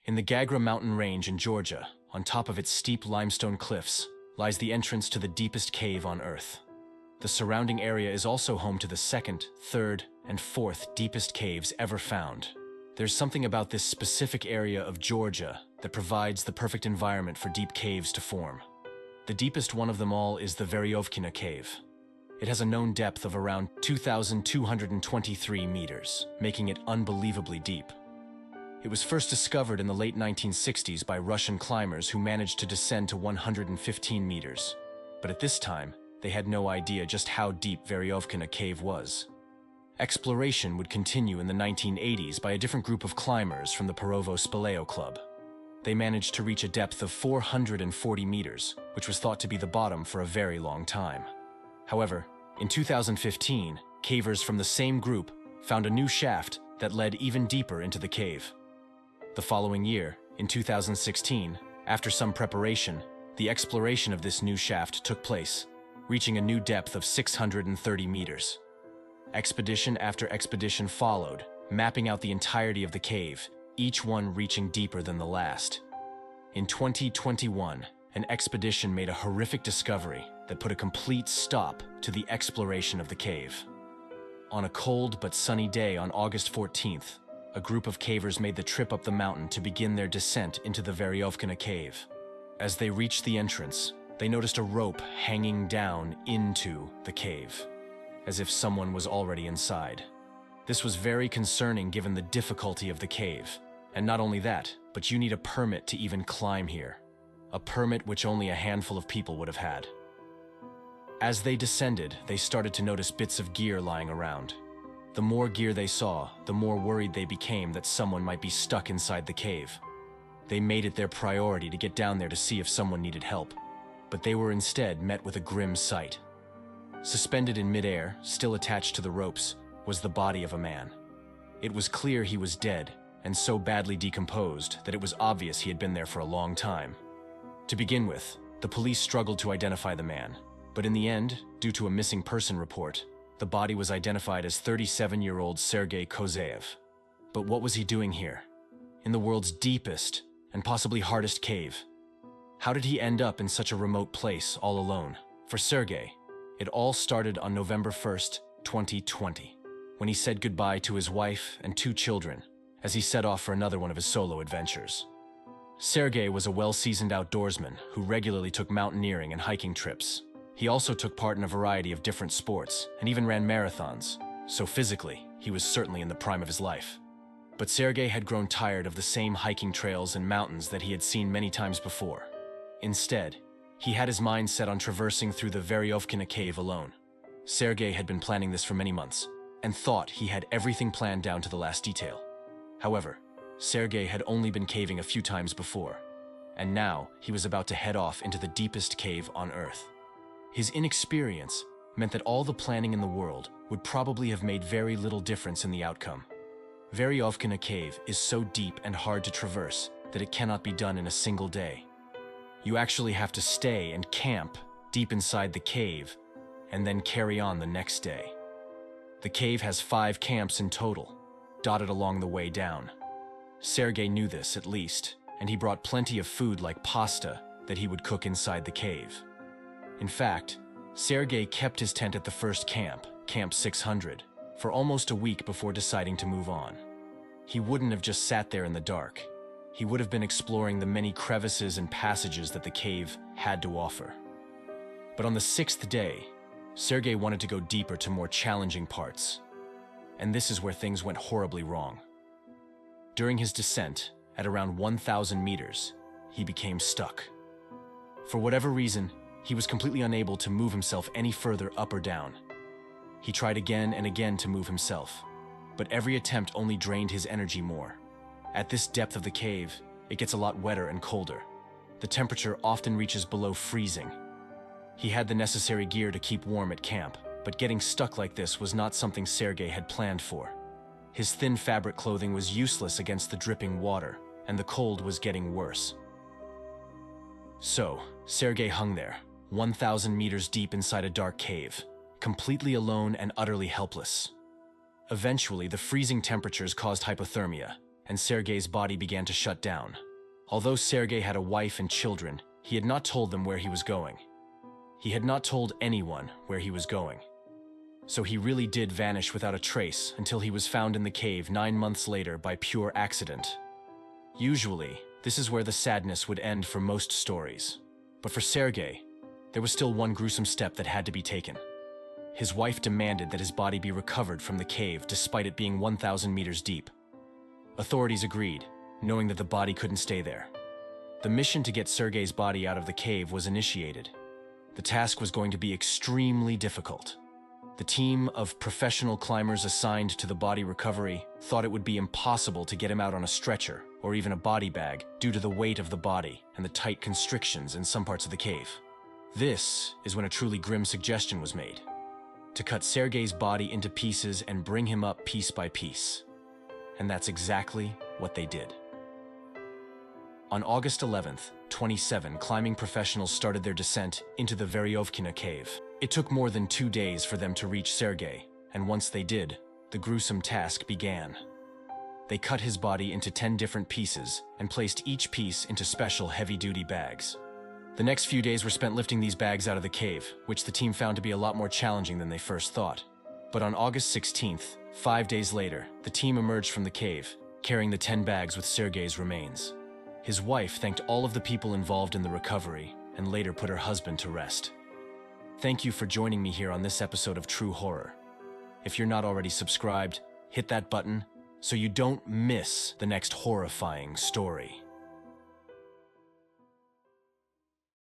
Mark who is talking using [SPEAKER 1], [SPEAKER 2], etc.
[SPEAKER 1] In the Gagra mountain range in Georgia, on top of its steep limestone cliffs, lies the entrance to the deepest cave on Earth. The surrounding area is also home to the second, third, and fourth deepest caves ever found. There's something about this specific area of Georgia that provides the perfect environment for deep caves to form. The deepest one of them all is the Veryovkina Cave. It has a known depth of around 2,223 meters, making it unbelievably deep. It was first discovered in the late 1960s by Russian climbers who managed to descend to 115 meters. But at this time, they had no idea just how deep Veryovkina Cave was. Exploration would continue in the 1980s by a different group of climbers from the Perovo Club. They managed to reach a depth of 440 meters, which was thought to be the bottom for a very long time. However, in 2015, cavers from the same group found a new shaft that led even deeper into the cave. The following year, in 2016, after some preparation, the exploration of this new shaft took place, reaching a new depth of 630 meters. Expedition after expedition followed, mapping out the entirety of the cave, each one reaching deeper than the last. In 2021, an expedition made a horrific discovery that put a complete stop to the exploration of the cave. On a cold but sunny day on August 14th, a group of cavers made the trip up the mountain to begin their descent into the Veryovkina Cave. As they reached the entrance, they noticed a rope hanging down into the cave, as if someone was already inside. This was very concerning given the difficulty of the cave. And not only that, but you need a permit to even climb here. A permit which only a handful of people would have had. As they descended, they started to notice bits of gear lying around. The more gear they saw, the more worried they became that someone might be stuck inside the cave. They made it their priority to get down there to see if someone needed help, but they were instead met with a grim sight. Suspended in midair, still attached to the ropes, was the body of a man. It was clear he was dead, and so badly decomposed that it was obvious he had been there for a long time. To begin with, the police struggled to identify the man, but in the end, due to a missing person report, the body was identified as 37-year-old Sergei Kozeyev. But what was he doing here? In the world's deepest and possibly hardest cave? How did he end up in such a remote place all alone? For Sergei, it all started on November 1st, 2020, when he said goodbye to his wife and 2 children as he set off for another one of his solo adventures. Sergei was a well-seasoned outdoorsman who regularly took mountaineering and hiking trips. He also took part in a variety of different sports and even ran marathons, so physically, he was certainly in the prime of his life. But Sergei had grown tired of the same hiking trails and mountains that he had seen many times before. Instead, he had his mind set on traversing through the Veryovkina Cave alone. Sergei had been planning this for many months and thought he had everything planned down to the last detail. However, Sergei had only been caving a few times before, and now he was about to head off into the deepest cave on Earth. His inexperience meant that all the planning in the world would probably have made very little difference in the outcome. Veryovkina Cave is so deep and hard to traverse that it cannot be done in a single day. You actually have to stay and camp deep inside the cave and then carry on the next day. The cave has 5 camps in total, dotted along the way down. Sergei knew this at least, and he brought plenty of food like pasta that he would cook inside the cave. In fact, Sergei kept his tent at the first camp, Camp 600, for almost a week before deciding to move on. He wouldn't have just sat there in the dark. He would have been exploring the many crevices and passages that the cave had to offer. But on the 6th day, Sergei wanted to go deeper to more challenging parts. And this is where things went horribly wrong. During his descent, at around 1,000 meters, he became stuck. For whatever reason, he was completely unable to move himself any further up or down. He tried again and again to move himself, but every attempt only drained his energy more. At this depth of the cave, it gets a lot wetter and colder. The temperature often reaches below freezing. He had the necessary gear to keep warm at camp, but getting stuck like this was not something Sergei had planned for. His thin fabric clothing was useless against the dripping water, and the cold was getting worse. So, Sergei hung there, 1,000 meters deep inside a dark cave, completely alone and utterly helpless. Eventually, the freezing temperatures caused hypothermia, and Sergei's body began to shut down. Although Sergei had a wife and children, he had not told them where he was going. He had not told anyone where he was going. So he really did vanish without a trace until he was found in the cave 9 months later by pure accident. Usually, this is where the sadness would end for most stories. But for Sergei, there was still one gruesome step that had to be taken. His wife demanded that his body be recovered from the cave despite it being 1,000 meters deep. Authorities agreed, knowing that the body couldn't stay there. The mission to get Sergei's body out of the cave was initiated. The task was going to be extremely difficult. The team of professional climbers assigned to the body recovery thought it would be impossible to get him out on a stretcher or even a body bag due to the weight of the body and the tight constrictions in some parts of the cave. This is when a truly grim suggestion was made: to cut Sergei's body into pieces and bring him up piece by piece. And that's exactly what they did. On August 11th, 27 climbing professionals started their descent into the Veryovkina Cave. It took more than 2 days for them to reach Sergei, and once they did, the gruesome task began. They cut his body into 10 different pieces and placed each piece into special heavy-duty bags. The next few days were spent lifting these bags out of the cave, which the team found to be a lot more challenging than they first thought. But on August 16th, 5 days later, the team emerged from the cave, carrying the 10 bags with Sergei's remains. His wife thanked all of the people involved in the recovery and later put her husband to rest. Thank you for joining me here on this episode of True Horror. If you're not already subscribed, hit that button so you don't miss the next horrifying story.